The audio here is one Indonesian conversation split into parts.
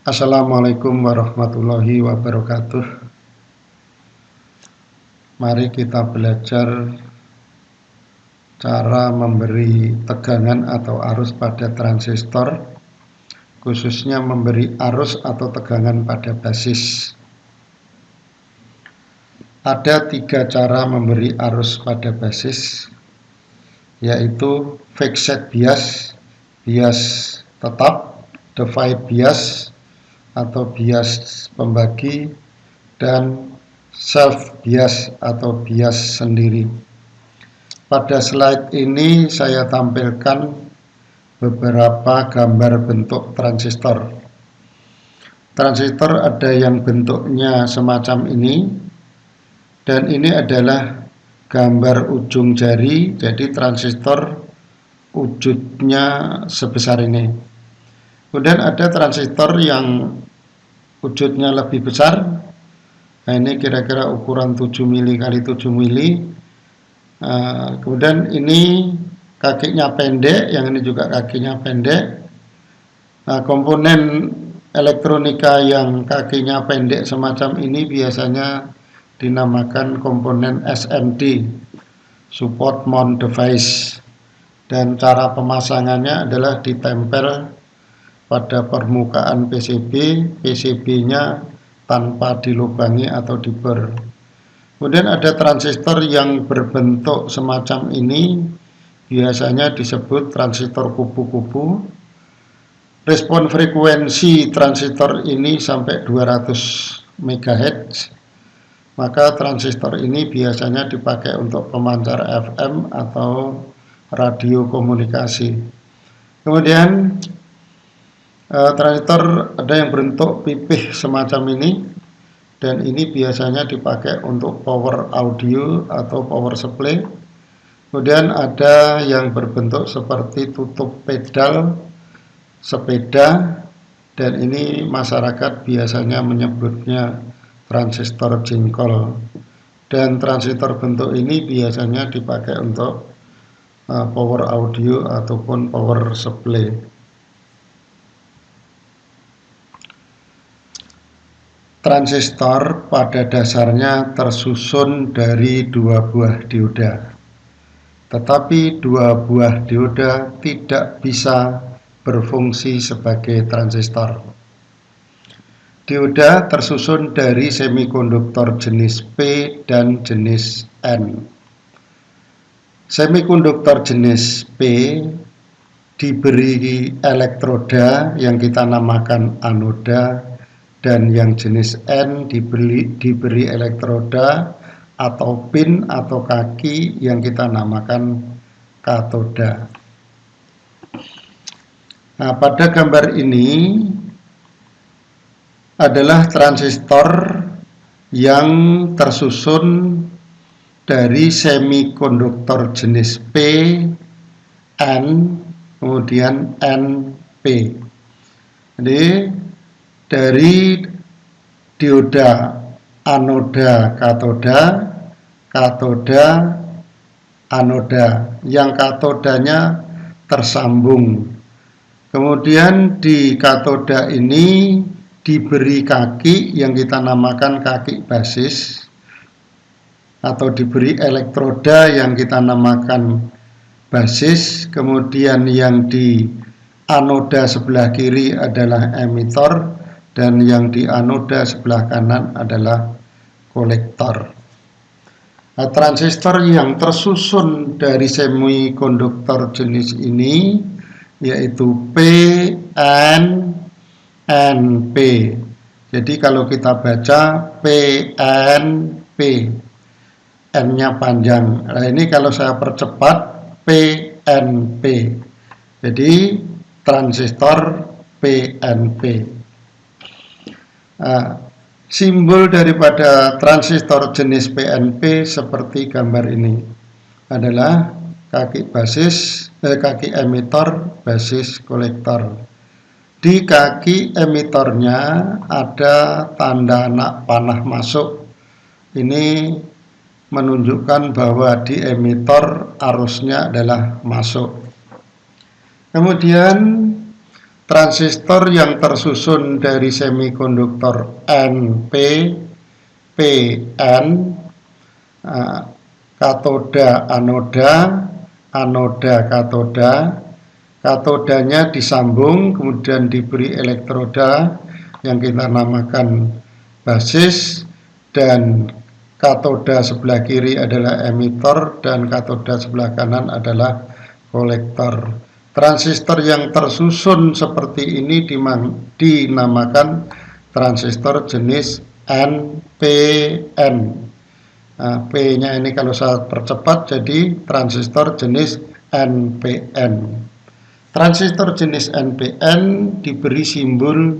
Assalamualaikum warahmatullahi wabarakatuh. Mari kita belajar cara memberi tegangan atau arus pada transistor, khususnya memberi arus atau tegangan pada basis. Ada 3 cara memberi arus pada basis, yaitu fixed bias, bias tetap, divide bias atau bias pembagi, dan self bias atau bias sendiri. Pada slide ini saya tampilkan beberapa gambar bentuk transistor. Transistor ada yang bentuknya semacam ini, dan ini adalah gambar ujung jari, jadi transistor wujudnya sebesar ini. Kemudian ada transistor yang wujudnya lebih besar. Nah, ini kira-kira ukuran 7 mili kali 7 mili. Kemudian ini kakinya pendek, yang ini juga kakinya pendek. Komponen elektronika yang kakinya pendek semacam ini biasanya dinamakan komponen SMD, Support Mount Device. Dan cara pemasangannya adalah ditempel pada permukaan PCB, PCB-nya tanpa dilubangi atau diber. Kemudian ada transistor yang berbentuk semacam ini, biasanya disebut transistor kupu-kupu. Respon frekuensi transistor ini sampai 200 MHz. Maka transistor ini biasanya dipakai untuk pemancar FM atau radio komunikasi. Kemudian transistor ada yang berbentuk pipih semacam ini, dan ini biasanya dipakai untuk power audio atau power supply. Kemudian ada yang berbentuk seperti tutup pedal sepeda, dan ini masyarakat biasanya menyebutnya transistor jengkol. Dan transistor bentuk ini biasanya dipakai untuk power audio ataupun power supply. Transistor pada dasarnya tersusun dari 2 buah dioda, tetapi 2 buah dioda tidak bisa berfungsi sebagai transistor. Dioda tersusun dari semikonduktor jenis P dan jenis N. Semikonduktor jenis P diberi elektroda yang kita namakan anoda, dan yang jenis N diberi elektroda atau pin atau kaki yang kita namakan katoda. Nah, pada gambar ini adalah transistor yang tersusun dari semikonduktor jenis P, N, kemudian NP. Jadi dari dioda anoda katoda, katoda anoda, yang katodanya tersambung. Kemudian di katoda ini diberi kaki yang kita namakan kaki basis, atau diberi elektroda yang kita namakan basis. Kemudian yang di anoda sebelah kiri adalah emitor, dan yang di anoda sebelah kanan adalah kolektor. Nah, transistor yang tersusun dari semikonduktor jenis ini yaitu P, N, NP. Jadi kalau kita baca P, N, P, N-nya panjang. Nah, ini kalau saya percepat P, N, P. Jadi transistor PNP. Simbol daripada transistor jenis PNP seperti gambar ini adalah kaki basis, kaki emitor, basis, kolektor. Di kaki emitornya ada tanda anak panah masuk. Ini menunjukkan bahwa di emitor arusnya adalah masuk. Kemudian transistor yang tersusun dari semikonduktor N, P, N, katoda, anoda, anoda, katoda. Katodanya disambung, kemudian diberi elektroda yang kita namakan basis, dan katoda sebelah kiri adalah emitor dan katoda sebelah kanan adalah kolektor. Transistor yang tersusun seperti ini dinamakan transistor jenis NPN. Nah, P-nya ini kalau saya percepat jadi transistor jenis NPN. Transistor jenis NPN diberi simbol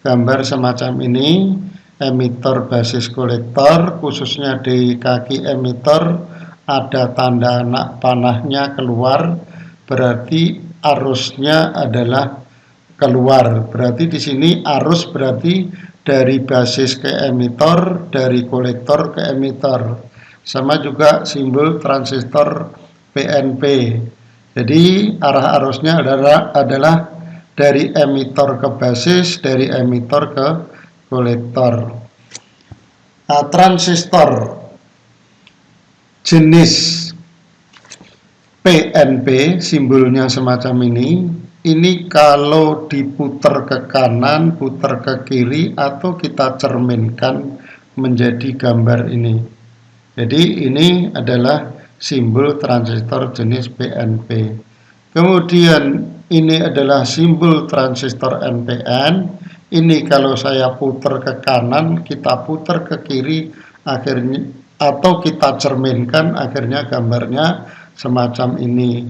gambar semacam ini, emitor, basis, kolektor. Khususnya di kaki emitor ada tanda anak panahnya keluar, berarti arusnya adalah keluar. Berarti di sini arus berarti dari basis ke emitor, dari kolektor ke emitor. Sama juga simbol transistor PNP. Jadi arah arusnya adalah dari emitor ke basis, dari emitor ke kolektor. Nah, transistor jenis PNP, simbolnya semacam ini kalau diputar ke kanan, putar ke kiri, atau kita cerminkan menjadi gambar ini. Jadi ini adalah simbol transistor jenis PNP. Kemudian ini adalah simbol transistor NPN. Ini kalau saya putar ke kanan, kita putar ke kiri, akhirnya atau kita cerminkan, akhirnya gambarnya semacam ini.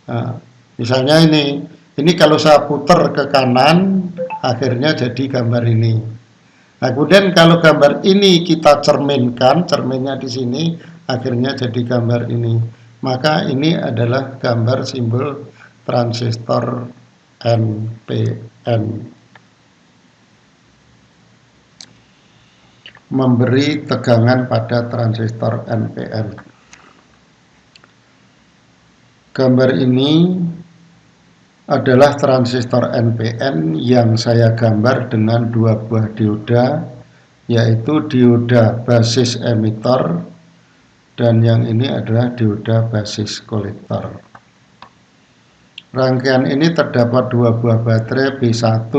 Nah, misalnya ini kalau saya putar ke kanan, akhirnya jadi gambar ini. Nah, kemudian kalau gambar ini kita cerminkan, cerminnya di sini, akhirnya jadi gambar ini. Maka ini adalah gambar simbol transistor NPN. Memberi tegangan pada transistor NPN. Gambar ini adalah transistor NPN yang saya gambar dengan dua buah dioda, yaitu dioda basis emitor dan yang ini adalah dioda basis kolektor. Rangkaian ini terdapat dua buah baterai B1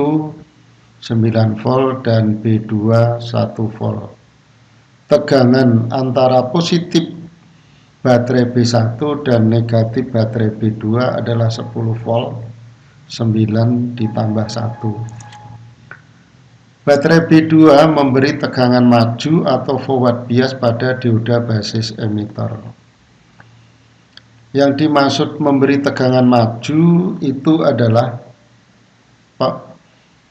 9 volt dan B2 1 volt. Tegangan antara positif baterai B1 dan negatif baterai B2 adalah 10 volt 9 ditambah 1. Baterai B2 memberi tegangan maju atau forward bias pada dioda basis emitor. Yang dimaksud memberi tegangan maju itu adalah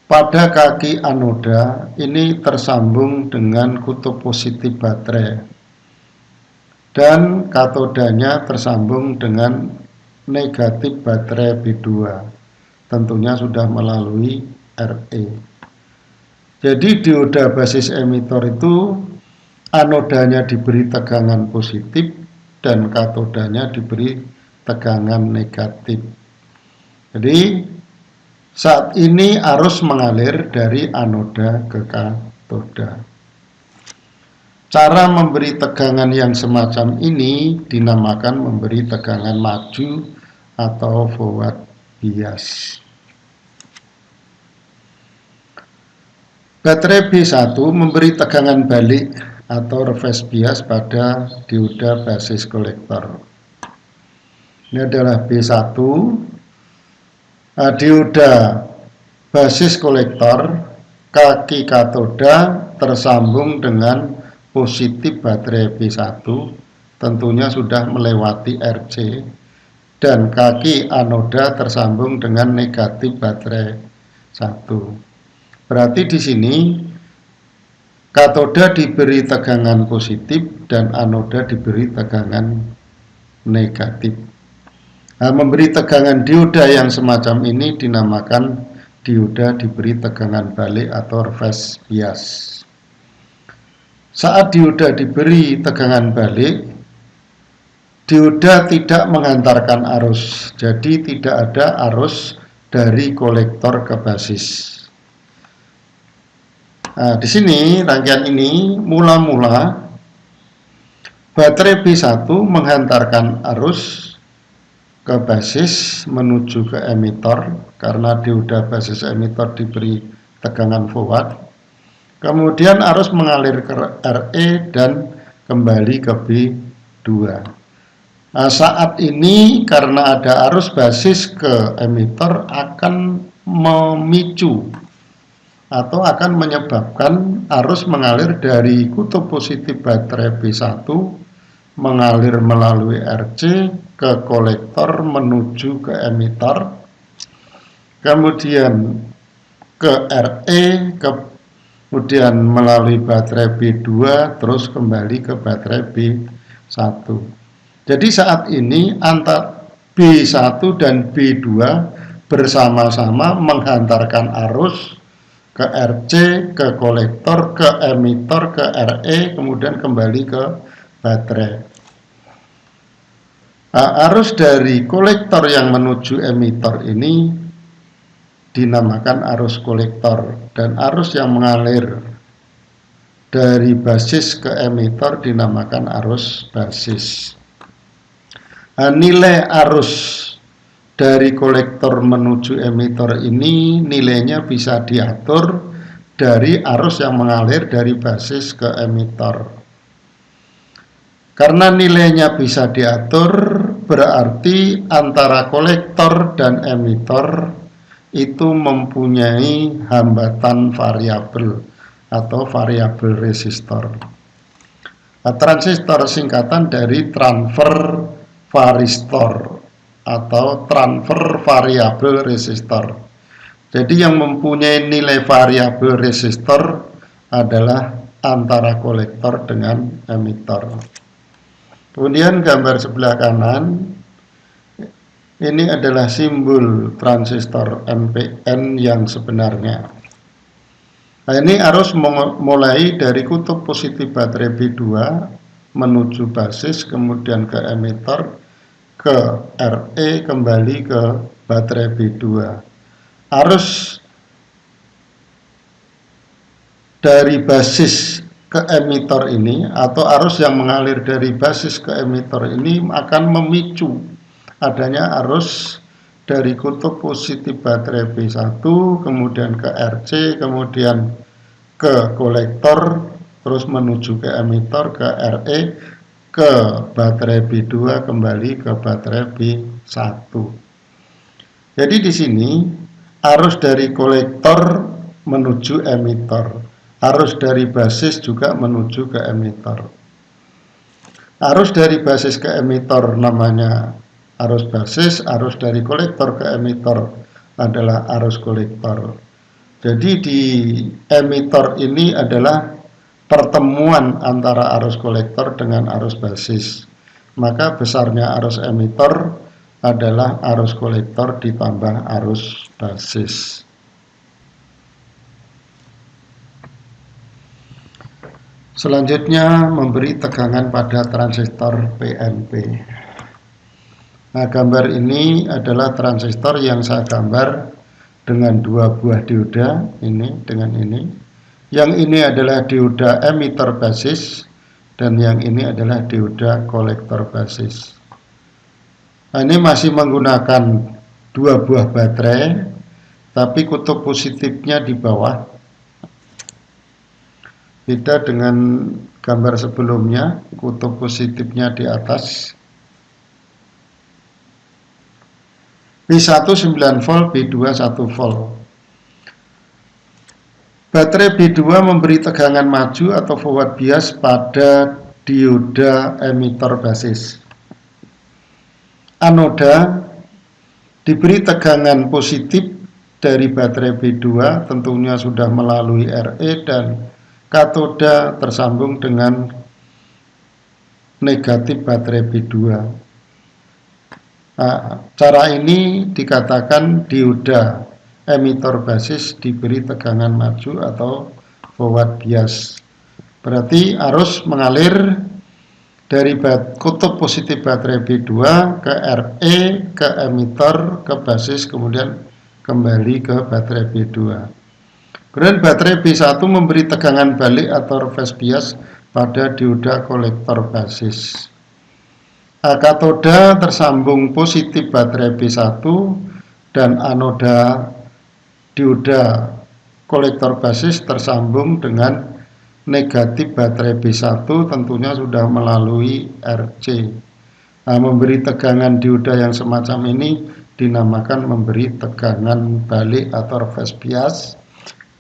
pada kaki anoda ini tersambung dengan kutub positif baterai dan katodanya tersambung dengan negatif baterai B2. Tentunya sudah melalui RE. Jadi dioda basis emitor itu anodanya diberi tegangan positif dan katodanya diberi tegangan negatif. Jadi saat ini arus mengalir dari anoda ke katoda. Cara memberi tegangan yang semacam ini dinamakan memberi tegangan maju atau forward bias. Baterai B1 memberi tegangan balik atau reverse bias pada dioda basis kolektor. Ini adalah B1, dioda basis kolektor, kaki katoda tersambung dengan positif baterai B1, tentunya sudah melewati RC, dan kaki anoda tersambung dengan negatif baterai 1. Berarti di sini katoda diberi tegangan positif dan anoda diberi tegangan negatif. Nah, memberi tegangan dioda yang semacam ini dinamakan dioda diberi tegangan balik atau reverse bias. Saat dioda diberi tegangan balik, dioda tidak menghantarkan arus, jadi tidak ada arus dari kolektor ke basis. Nah, di sini rangkaian ini mula-mula baterai B1 menghantarkan arus ke basis menuju ke emitor karena dioda basis emitor diberi tegangan forward. Kemudian arus mengalir ke RE dan kembali ke B2. Nah, saat ini karena ada arus basis ke emitor akan memicu atau akan menyebabkan arus mengalir dari kutub positif baterai B1 mengalir melalui RC ke kolektor menuju ke emitor, kemudian ke RE, kemudian melalui baterai B2 terus kembali ke baterai B1. Jadi saat ini antara B1 dan B2 bersama-sama menghantarkan arus ke RC, ke kolektor, ke emitor, ke RE, kemudian kembali ke baterai. Nah, arus dari kolektor yang menuju emitor ini dinamakan arus kolektor, dan arus yang mengalir dari basis ke emitor dinamakan arus basis. Nah, nilai arus dari kolektor menuju emitor ini nilainya bisa diatur dari arus yang mengalir dari basis ke emitor. Karena nilainya bisa diatur, berarti antara kolektor dan emitor itu mempunyai hambatan variabel atau variabel resistor. Nah, transistor singkatan dari transfer varistor atau transfer variabel resistor. Jadi yang mempunyai nilai variabel resistor adalah antara kolektor dengan emitor. Kemudian gambar sebelah kanan ini adalah simbol transistor NPN yang sebenarnya. Nah, ini arus mulai dari kutub positif baterai B2 menuju basis, kemudian ke emitor, ke RE, kembali ke baterai B2. Arus dari basis ke emitor ini atau arus yang mengalir dari basis ke emitor ini akan memicu adanya arus dari kutub positif baterai B1 kemudian ke RC, kemudian ke kolektor, terus menuju ke emitor, ke RE, ke baterai B2, kembali ke baterai B1. Jadi di sini arus dari kolektor menuju emitor, arus dari basis juga menuju ke emitor. Arus dari basis ke emitor namanya arus basis, arus dari kolektor ke emitor adalah arus kolektor. Jadi di emitor ini adalah pertemuan antara arus kolektor dengan arus basis. Maka besarnya arus emitor adalah arus kolektor ditambah arus basis. Selanjutnya memberi tegangan pada transistor PNP. Nah, gambar ini adalah transistor yang saya gambar dengan dua buah dioda, ini dengan ini. Yang ini adalah dioda emitter basis dan yang ini adalah dioda kolektor basis. Nah, ini masih menggunakan dua buah baterai, tapi kutub positifnya di bawah. Beda dengan gambar sebelumnya, kutub positifnya di atas. B1 9 volt, B2 1 volt. Baterai B2 memberi tegangan maju atau forward bias pada dioda emitter basis. Anoda diberi tegangan positif dari baterai B2, tentunya sudah melalui RE, dan katoda tersambung dengan negatif baterai B2. Nah, cara ini dikatakan dioda emitter basis diberi tegangan maju atau forward bias. Berarti arus mengalir dari kutub positif baterai B2 ke RE, ke emitter, ke basis, kemudian kembali ke baterai B2. Kemudian baterai B1 memberi tegangan balik atau reverse bias pada dioda kolektor basis. Katoda tersambung positif baterai B1 dan anoda dioda kolektor basis tersambung dengan negatif baterai B1, tentunya sudah melalui RC. Memberi tegangan dioda yang semacam ini dinamakan memberi tegangan balik atau reverse bias,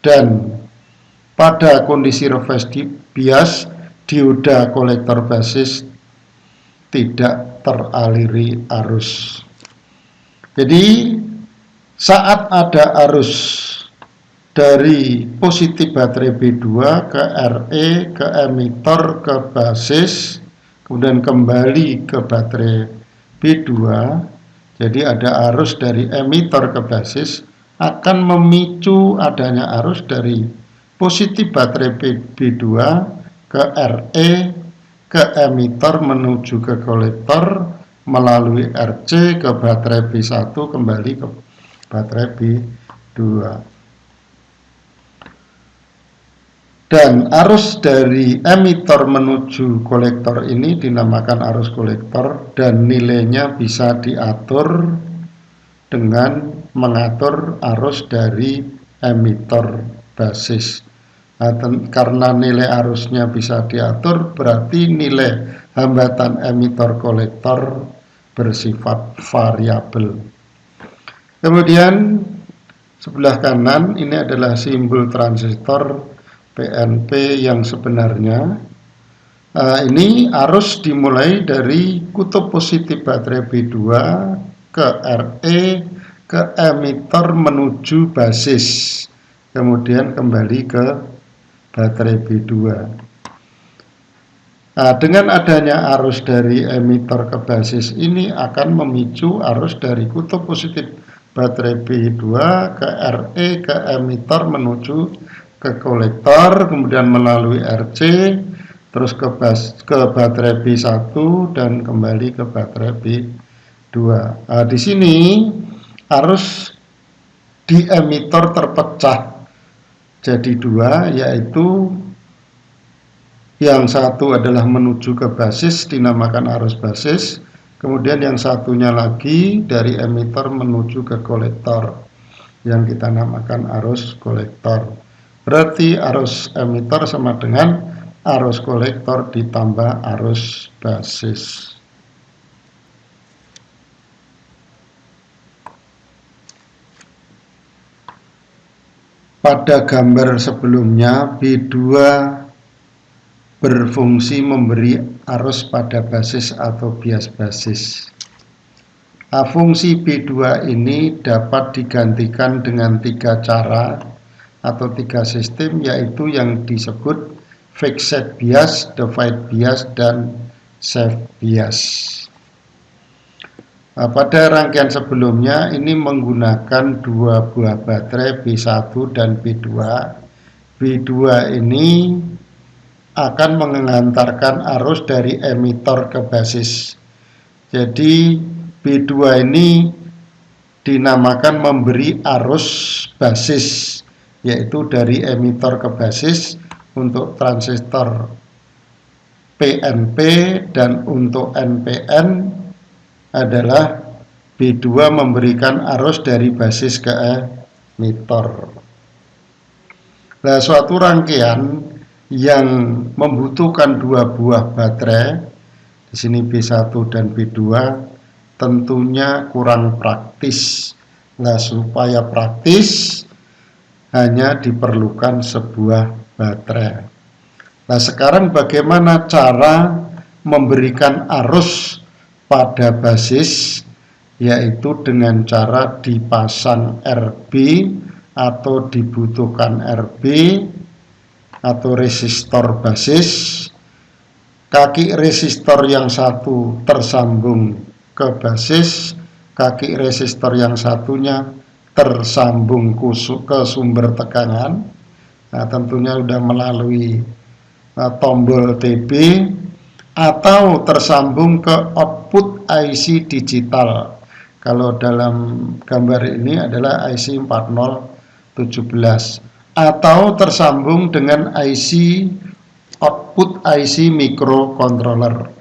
dan pada kondisi reverse bias dioda kolektor basis tidak teraliri arus. Jadi saat ada arus dari positif baterai B2 ke RE, ke emitor, ke basis, kemudian kembali ke baterai B2, jadi ada arus dari emitor ke basis, akan memicu adanya arus dari positif baterai B2 ke RE, ke emitor menuju ke kolektor, melalui RC ke baterai B1 kembali ke baterai B2. Dan arus dari emitor menuju kolektor ini dinamakan arus kolektor, dan nilainya bisa diatur dengan mengatur arus dari emitor basis. Karena nilai arusnya bisa diatur, berarti nilai hambatan emitor kolektor bersifat variabel. Kemudian sebelah kanan ini adalah simbol transistor PNP yang sebenarnya. Ini arus dimulai dari kutub positif baterai B2 ke RE, ke emitor menuju basis, kemudian kembali ke baterai B2. Dengan adanya arus dari emitor ke basis ini akan memicu arus dari kutub positif baterai B2 ke RE, ke emitor menuju ke kolektor, kemudian melalui RC, terus ke baterai B1 dan kembali ke baterai B2. Di sini arus di emitor terpecah jadi dua, yaitu yang satu adalah menuju ke basis, dinamakan arus basis, kemudian yang satunya lagi dari emitor menuju ke kolektor yang kita namakan arus kolektor. Berarti arus emitor sama dengan arus kolektor ditambah arus basis. Pada gambar sebelumnya, B2 berfungsi memberi arus pada basis atau bias basis. Fungsi B2 ini dapat digantikan dengan 3 cara atau 3 sistem, yaitu yang disebut fixed bias, divide bias, dan shift bias. Pada rangkaian sebelumnya ini menggunakan 2 buah baterai B1 dan B2. B2 ini akan mengantarkan arus dari emitor ke basis. Jadi B2 ini dinamakan memberi arus basis, yaitu dari emitor ke basis untuk transistor PNP, dan untuk NPN adalah B2 memberikan arus dari basis ke emitor. Nah, suatu rangkaian yang membutuhkan 2 buah baterai, di sini B1 dan B2, tentunya kurang praktis. Nah, supaya praktis hanya diperlukan sebuah baterai. Nah, sekarang bagaimana cara memberikan arus pada basis, yaitu dengan cara dipasang RB atau dibutuhkan RB atau resistor basis. Kaki resistor yang satu tersambung ke basis, kaki resistor yang satunya tersambung ke sumber tekanan. Nah, tentunya sudah melalui tombol TB, atau tersambung ke output IC digital. Kalau dalam gambar ini adalah IC 4017 atau tersambung dengan IC output IC microcontroller.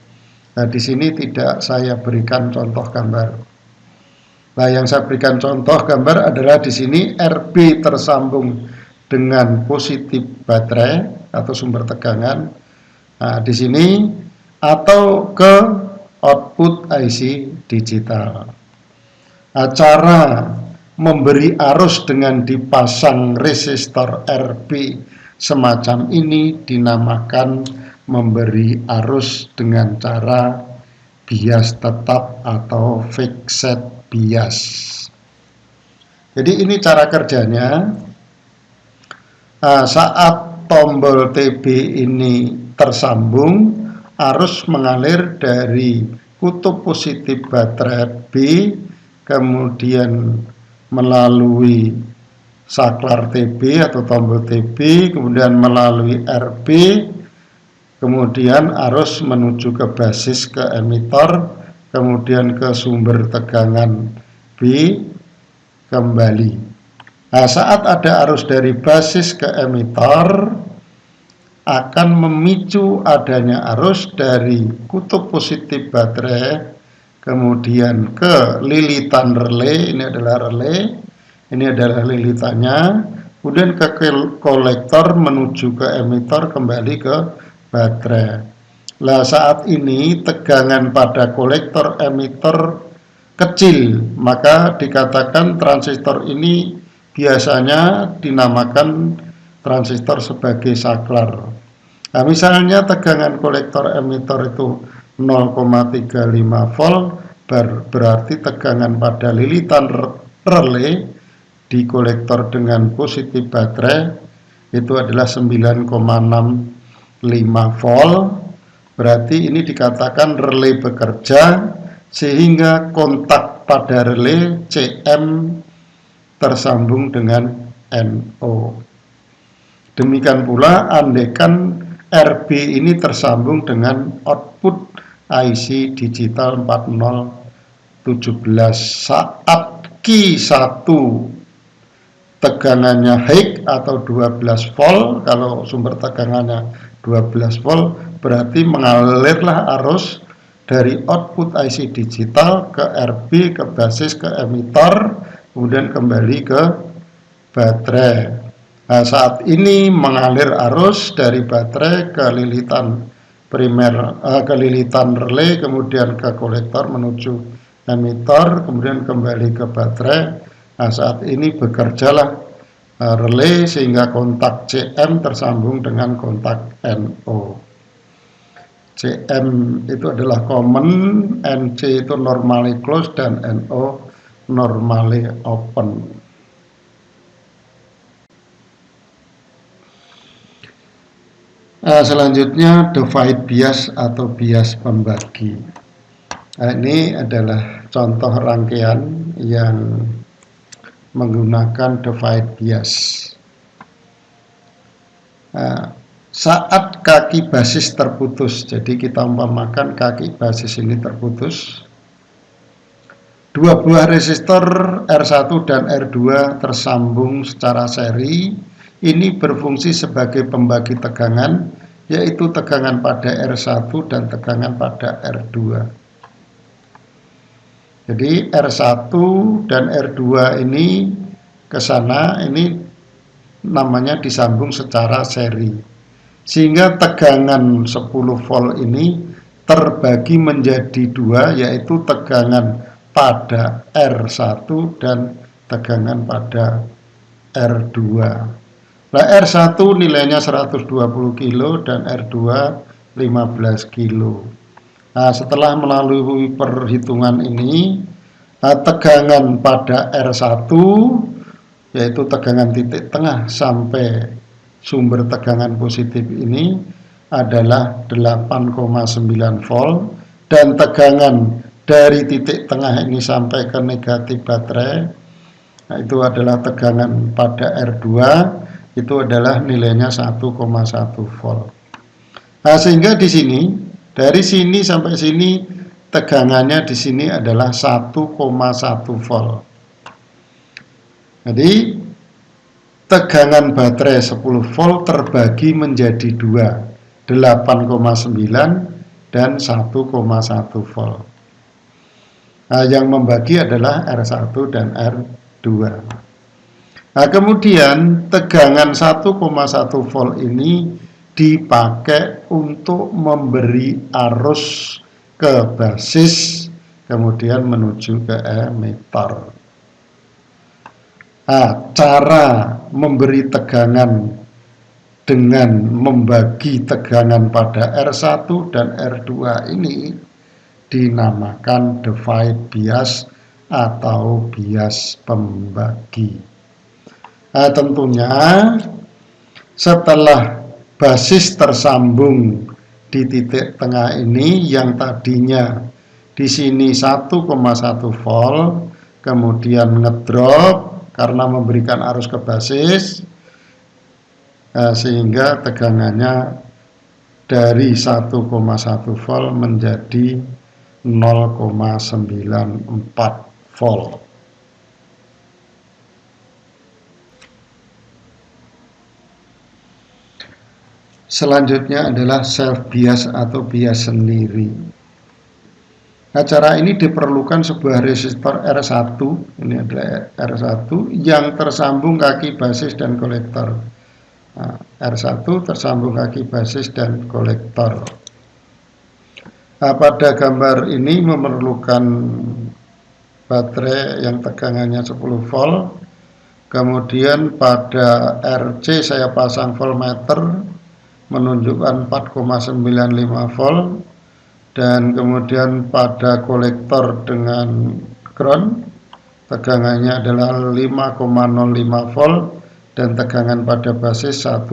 Nah, di sini tidak saya berikan contoh gambar. Nah, yang saya berikan contoh gambar adalah di sini RB tersambung dengan positif baterai atau sumber tegangan. Nah, di sini atau ke output IC digital. Nah, cara memberi arus dengan dipasang resistor RB semacam ini dinamakan memberi arus dengan cara bias tetap atau fixed bias. Jadi ini cara kerjanya. Saat tombol TB ini tersambung, arus mengalir dari kutub positif baterai B, kemudian melalui saklar TB atau tombol TB, kemudian melalui RB, kemudian arus menuju ke basis, ke emitor, kemudian ke sumber tegangan B, kembali. Nah, saat ada arus dari basis ke emitor, akan memicu adanya arus dari kutub positif baterai, kemudian ke lilitan relay, ini adalah relay, ini adalah lilitannya, kemudian ke kolektor menuju ke emitor, kembali ke baterai. Nah, saat ini tegangan pada kolektor emitor kecil, maka dikatakan transistor ini biasanya dinamakan transistor sebagai saklar. Nah, misalnya tegangan kolektor emitor itu 0,35 volt, berarti tegangan pada lilitan relay di kolektor dengan positif baterai itu adalah 9,65 volt. Berarti ini dikatakan relay bekerja sehingga kontak pada relay CM tersambung dengan NO. Demikian pula andaikan RB ini tersambung dengan output IC digital 4017 saat Q1 tegangannya high atau 12 volt, kalau sumber tegangannya 12 volt, berarti mengalirlah arus dari output IC digital ke RB, ke basis, ke emitor, kemudian kembali ke baterai. Nah, saat ini mengalir arus dari baterai ke lilitan primer, ke lilitan relay, kemudian ke kolektor menuju emitor, kemudian kembali ke baterai. Nah, saat ini bekerjalah relay sehingga kontak CM tersambung dengan kontak NO. CM itu adalah common, NC itu normally closed, dan NO normally open. Selanjutnya divide bias atau bias pembagi. Ini adalah contoh rangkaian yang menggunakan divide bias. Saat kaki basis terputus, jadi kita umpamakan kaki basis ini terputus, dua buah resistor R1 dan R2 tersambung secara seri. Ini berfungsi sebagai pembagi tegangan, yaitu tegangan pada R1 dan tegangan pada R2. Jadi R1 dan R2 ini ke sana, ini namanya disambung secara seri. Sehingga tegangan 10 volt ini terbagi menjadi dua, yaitu tegangan pada R1 dan tegangan pada R2. Nah, R1 nilainya 120 kilo dan R2 15 kilo. Nah, setelah melalui perhitungan ini, tegangan pada R1 yaitu tegangan titik tengah sampai sumber tegangan positif ini adalah 8,9 volt, dan tegangan dari titik tengah ini sampai ke negatif baterai, nah, itu adalah tegangan pada R2, itu adalah nilainya 1,1 volt. Nah, sehingga di sini, dari sini sampai sini tegangannya di sini adalah 1,1 volt. Jadi tegangan baterai 10 volt terbagi menjadi dua, 8,9 dan 1,1 volt. Nah, yang membagi adalah R1 dan R2. Nah, kemudian tegangan 1,1 volt ini dipakai untuk memberi arus ke basis, kemudian menuju ke emitter. Nah, cara memberi tegangan dengan membagi tegangan pada R1 dan R2 ini dinamakan divide bias atau bias pembagi. Nah, tentunya setelah basis tersambung di titik tengah ini yang tadinya di sini 1,1 volt, kemudian ngedrop karena memberikan arus ke basis, sehingga tegangannya dari 1,1 volt menjadi 0,94 volt. Selanjutnya adalah self bias atau bias sendiri. Nah, cara ini diperlukan sebuah resistor R1, ini adalah R1 yang tersambung kaki basis dan kolektor. Nah, R1 tersambung kaki basis dan kolektor. Nah, pada gambar ini memerlukan baterai yang tegangannya 10 volt. Kemudian pada RC saya pasang voltmeter menunjukkan 4,95 volt, dan kemudian pada kolektor dengan ground tegangannya adalah 5,05 volt dan tegangan pada basis 1,00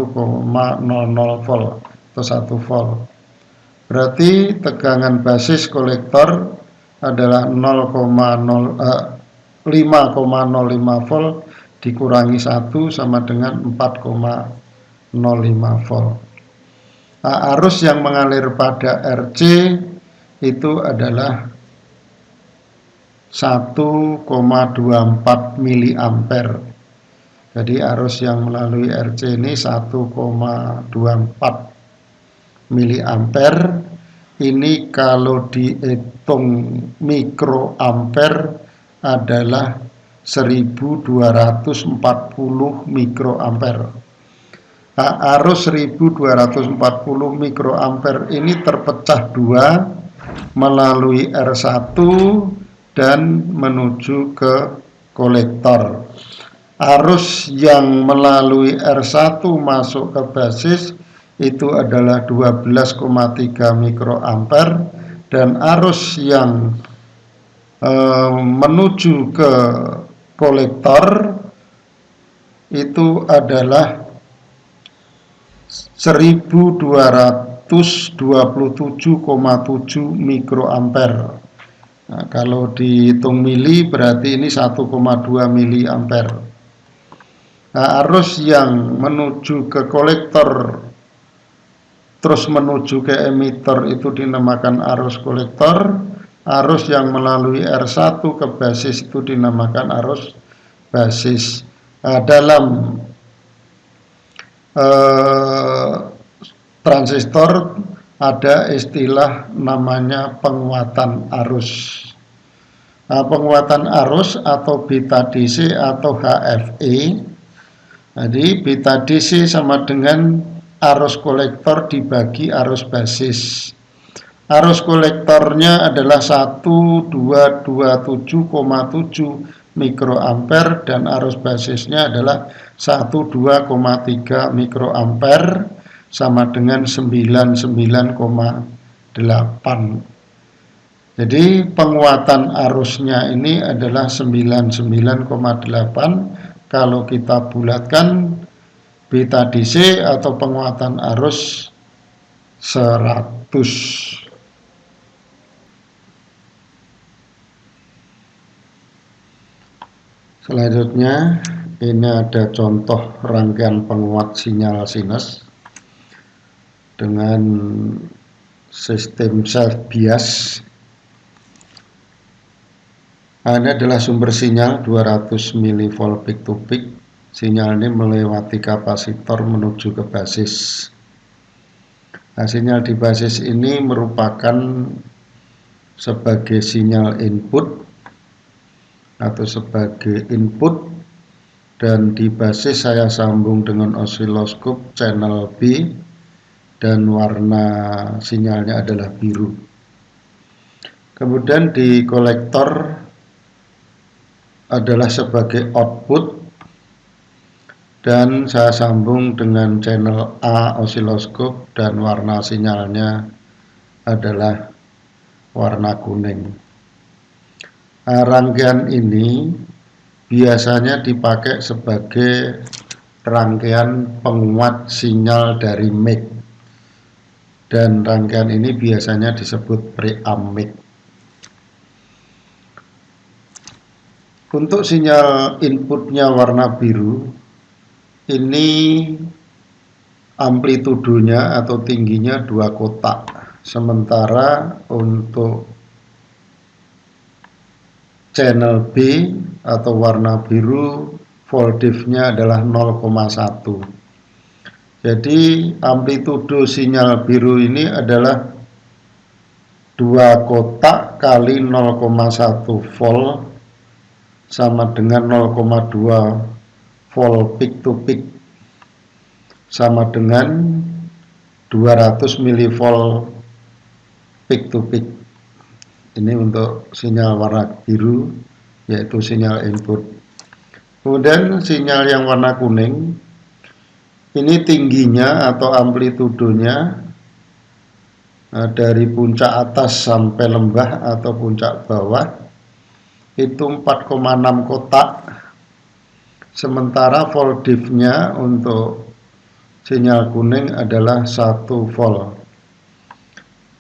volt atau 1 volt. Berarti tegangan basis kolektor adalah 5,05 volt dikurangi 1 sama dengan 4,05 volt. Nah, arus yang mengalir pada RC itu adalah 1,24 miliampere. Jadi arus yang melalui RC ini 1,24 miliampere. Ini kalau dihitung mikroampere adalah 1240 mikroampere. Nah, arus 1240 mikroampere ini terpecah dua melalui R1 dan menuju ke kolektor. Arus yang melalui R1 masuk ke basis itu adalah 12,3 mikroampere, dan arus yang menuju ke kolektor itu adalah 1227,7 mikroampere. Nah, kalau dihitung mili berarti ini 1,2 miliampere. Nah, arus yang menuju ke kolektor terus menuju ke emitter itu dinamakan arus kolektor. Arus yang melalui R1 ke basis itu dinamakan arus basis. Dalam transistor ada istilah namanya penguatan arus. Nah, penguatan arus atau beta DC atau HFE. Jadi beta DC sama dengan arus kolektor dibagi arus basis. Arus kolektornya adalah 1227,7 mikroampere dan arus basisnya adalah 12,3 mikroampere sama dengan 99,8. Jadi penguatan arusnya ini adalah 99,8. Kalau kita bulatkan beta DC atau penguatan arus 100. Selanjutnya ini ada contoh rangkaian penguat sinyal sinus dengan sistem self bias. Ini adalah sumber sinyal 200 mV peak to peak. Sinyal ini melewati kapasitor menuju ke basis. Nah, sinyal di basis ini merupakan sebagai sinyal input atau sebagai input, dan di basis saya sambung dengan osiloskop channel B dan warna sinyalnya adalah biru. Kemudian di kolektor adalah sebagai output dan saya sambung dengan channel A osiloskop dan warna sinyalnya adalah warna kuning. Nah, rangkaian ini biasanya dipakai sebagai rangkaian penguat sinyal dari mic, dan rangkaian ini biasanya disebut preamp mic. Untuk sinyal inputnya warna biru, ini amplitudonya atau tingginya 2 kotak, sementara untuk channel B atau warna biru voltage-nya adalah 0,1. Jadi amplitudo sinyal biru ini adalah 2 kotak kali 0,1 volt sama dengan 0,2 volt peak to peak, sama dengan 200 mV peak to peak. Ini untuk sinyal warna biru, yaitu sinyal input. Kemudian sinyal yang warna kuning, ini tingginya atau amplitudonya dari puncak atas sampai lembah atau puncak bawah itu 4,6 kotak, sementara voltage-nya untuk sinyal kuning adalah 1 volt.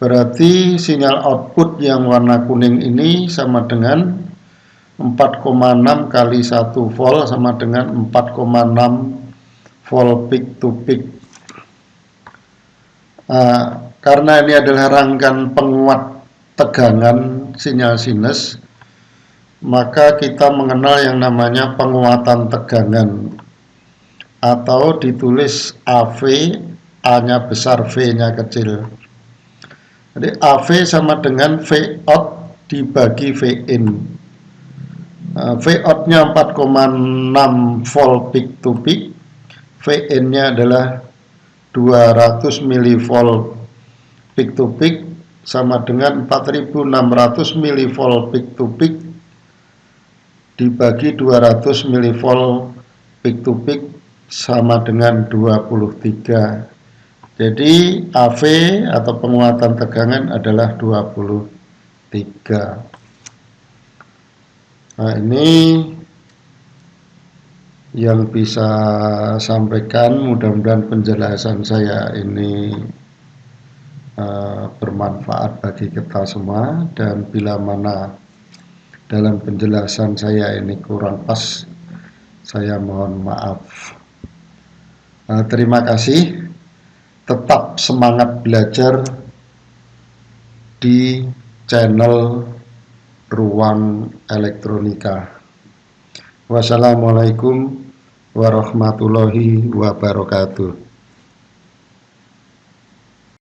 Berarti sinyal output yang warna kuning ini sama dengan 4,6 kali 1 volt sama dengan 4,6 volt peak to peak. Karena ini adalah rangkaian penguat tegangan sinyal sinus, maka kita mengenal yang namanya penguatan tegangan, atau ditulis AV, A-nya besar, V-nya kecil. Jadi AV sama dengan V out dibagi V in. V out-nya 4,6 volt peak to peak, V in-nya adalah 200 mV peak to peak, sama dengan 4600 mV peak to peak dibagi 200 mV peak to peak sama dengan 23. Jadi AV atau penguatan tegangan adalah 23. Nah, ini yang bisa sampaikan. Mudah-mudahan penjelasan saya ini bermanfaat bagi kita semua, dan bila mana dalam penjelasan saya ini kurang pas, saya mohon maaf. Terima kasih. Tetap semangat belajar di channel Ruang Elektronika. Wassalamualaikum warahmatullahi wabarakatuh.